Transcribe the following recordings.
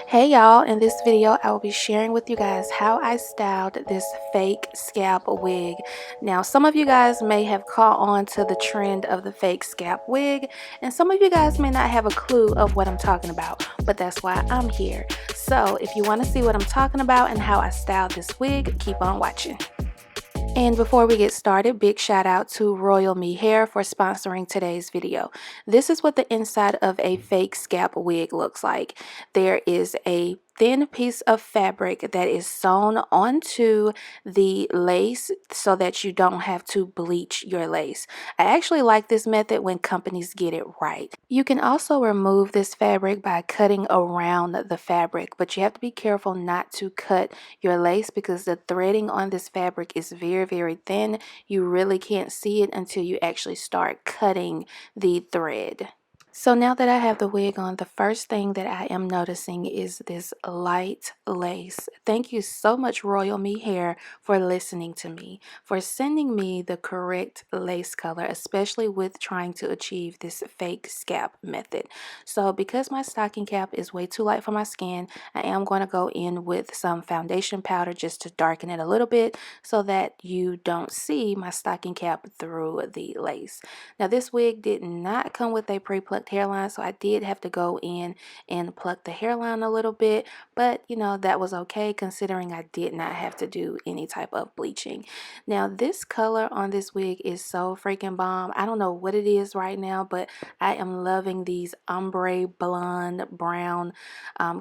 Hey y'all, in this video I will be sharing with you guys how I styled this fake scalp wig. Now some of you guys may have caught on to the trend of the fake scalp wig, and some of you guys may not have a clue of what I'm talking about, but that's why I'm here. So if you want to see what I'm talking about and how I styled this wig, keep on watching. And before we get started, big shout out to RoyalMeHair for sponsoring today's video. This is what the inside of a fake scalp wig looks like. There is a thin piece of fabric that is sewn onto the lace so that you don't have to bleach your lace. I actually like this method when companies get it right. You can also remove this fabric by cutting around the fabric, but you have to be careful not to cut your lace because the threading on this fabric is very thin. You really can't see it until you actually start cutting the thread. So now that I have the wig on, the first thing that I am noticing is this light lace. Thank you so much, RoyalMeHair, for listening to me, for sending me the correct lace color, especially with trying to achieve this fake scalp method. So because my stocking cap is way too light for my skin, I am going to go in with some foundation powder just to darken it a little bit so that you don't see my stocking cap through the lace. Now this wig did not come with a pre-plucked hairline, so I did have to go in and pluck the hairline a little bit, but you know, that was okay considering I did not have to do any type of bleaching. Now this color on this wig is so freaking bomb. I don't know what it is right now, but I am loving these ombre blonde brown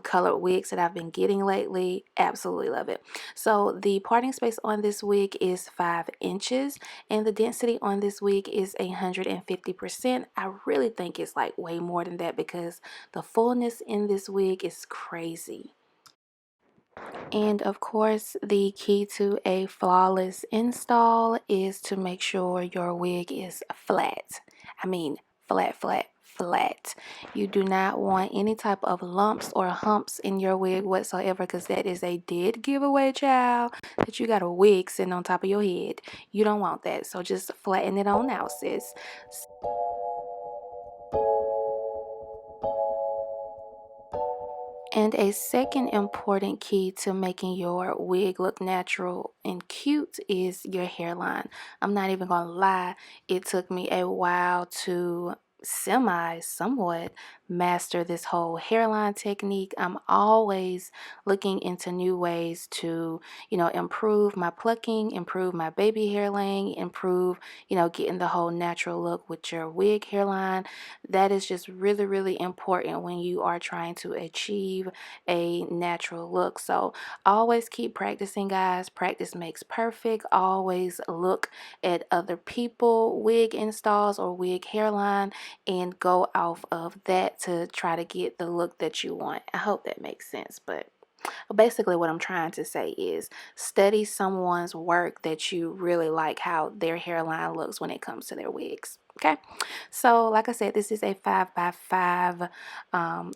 colored wigs that I've been getting lately. Absolutely love it. So the parting space on this wig is 5 inches and the density on this wig is 150%. I really think it's like way more than that because the fullness in this wig is crazy. And of course, the key to a flawless install is to make sure your wig is flat. I mean, flat. You do not want any type of lumps or humps in your wig whatsoever because that is a dead giveaway, child, that you got a wig sitting on top of your head. You don't want that. So just flatten it on out, sis. And a second important key to making your wig look natural and cute is your hairline. I'm not even gonna lie, it took me a while to somewhat master this whole hairline technique. I'm always looking into new ways to, improve my plucking, improve my baby hair laying, improve, getting the whole natural look with your wig hairline. That is just really important when you are trying to achieve a natural look. So always keep practicing, guys. Practice makes perfect. Always look at other people wig installs or wig hairline and go off of that to try to get the look that you want. I hope that makes sense, but basically what I'm trying to say is study someone's work that you really like how their hairline looks when it comes to their wigs. Okay, so like I said, this is a 5 by 5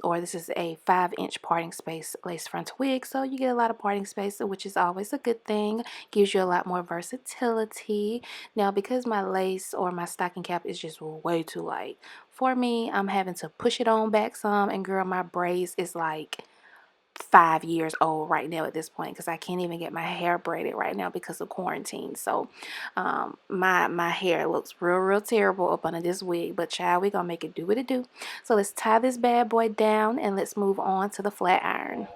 or this is a 5-inch parting space lace front wig, so you get a lot of parting space, which is always a good thing. Gives you a lot more versatility. Now because my lace or my stocking cap is just way too light for me, I'm having to push it on back some, and girl, my braids is like 5 years old right now at this point because I can't even get my hair braided right now because of quarantine. So my hair looks real terrible up under this wig, but child, we gonna make it do what it do. So let's tie this bad boy down and let's move on to the flat iron.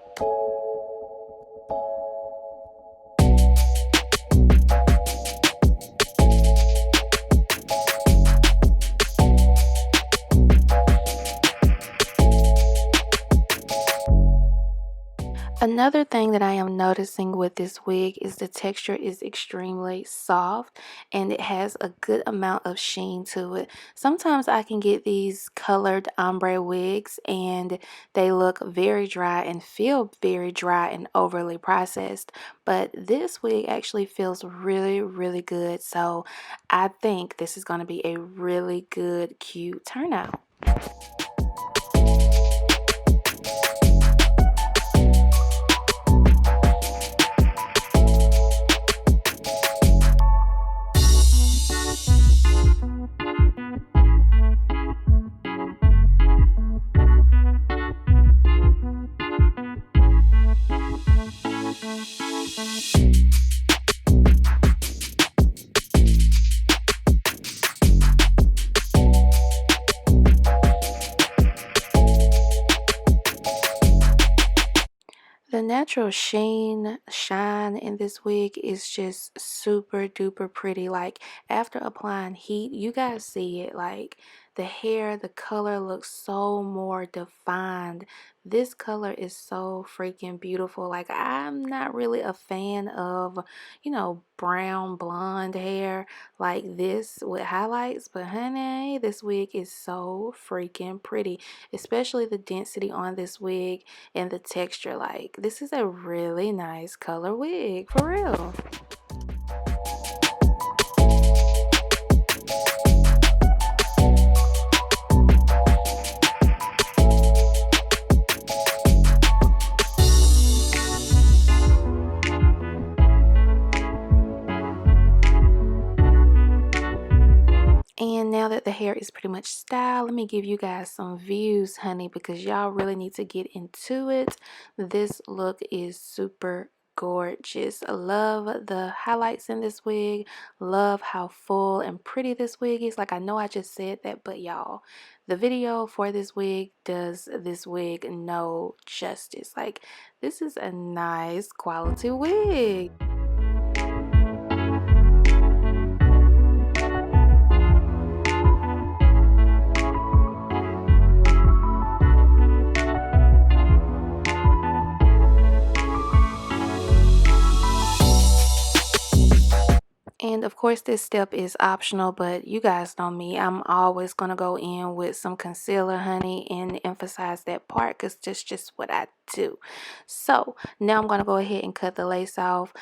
Another thing that I am noticing with this wig is the texture is extremely soft and it has a good amount of sheen to it. Sometimes I can get these colored ombre wigs and they look very dry and feel very dry and overly processed, but this wig actually feels really good. So I think this is going to be a really good, cute turnout. The natural shine in this wig is just super duper pretty. Like after applying heat, you guys see it. Like the hair, the color looks so more defined. This color is so freaking beautiful. Like I'm not really a fan of, brown blonde hair like this with highlights, but honey, this wig is so freaking pretty, especially the density on this wig and the texture. Like this is a really nice color wig for real. And now that the hair is pretty much styled, let me give you guys some views, honey, because y'all really need to get into it. This look is super gorgeous. I love the highlights in this wig. Love how full and pretty this wig is. Like I know I just said that, but y'all, the video for this wig does this wig no justice. Like this is a nice quality wig. And of course, this step is optional, but you guys know me. I'm always going to go in with some concealer, honey, and emphasize that part because that's just what I do. So now I'm going to go ahead and cut the lace off.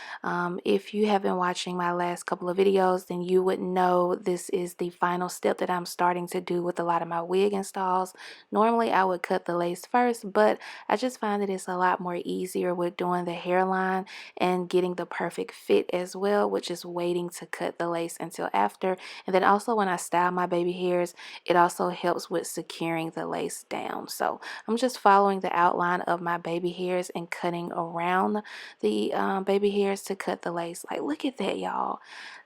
If you have been watching my last couple of videos, then you would know this is the final step that I'm starting to do with a lot of my wig installs. Normally, I would cut the lace first, but I just find that it's a lot more easier with doing the hairline and getting the perfect fit as well, which is waiting to cut the lace until after. And then also when I style my baby hairs, it also helps with securing the lace down. So I'm just following the outline of my baby hairs and cutting around the baby hairs to cut the lace. Like look at that, y'all.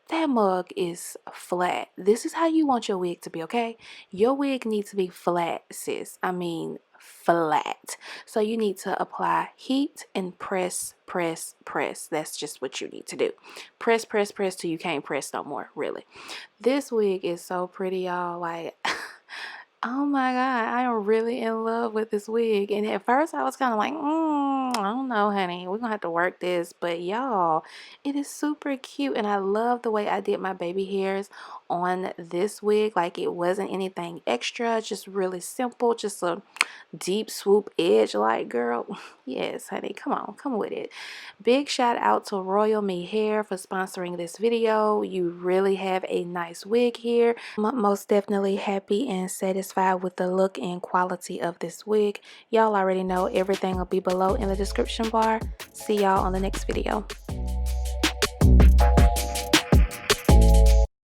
That mug is flat. This is how you want your wig to be, okay? Your wig needs to be flat, sis. I mean flat. So you need to apply heat and press, press, press. That's just what you need to do. Press, press, press till you can't press no more, really. This wig is so pretty, y'all. Like oh my god, I am really in love with this wig. And at first I was kind of like, I don't know, honey, we're gonna have to work this. But y'all, it is super cute, and I love the way I did my baby hairs on this wig. Like it wasn't anything extra, just really simple, just a deep swoop edge. Like girl, yes honey, come on, come with it. Big shout out to RoyalMeHair for sponsoring this video. You really have a nice wig here. I'm most definitely happy and satisfied with the look and quality of this wig. Y'all already know everything will be below in the description bar. See y'all on the next video.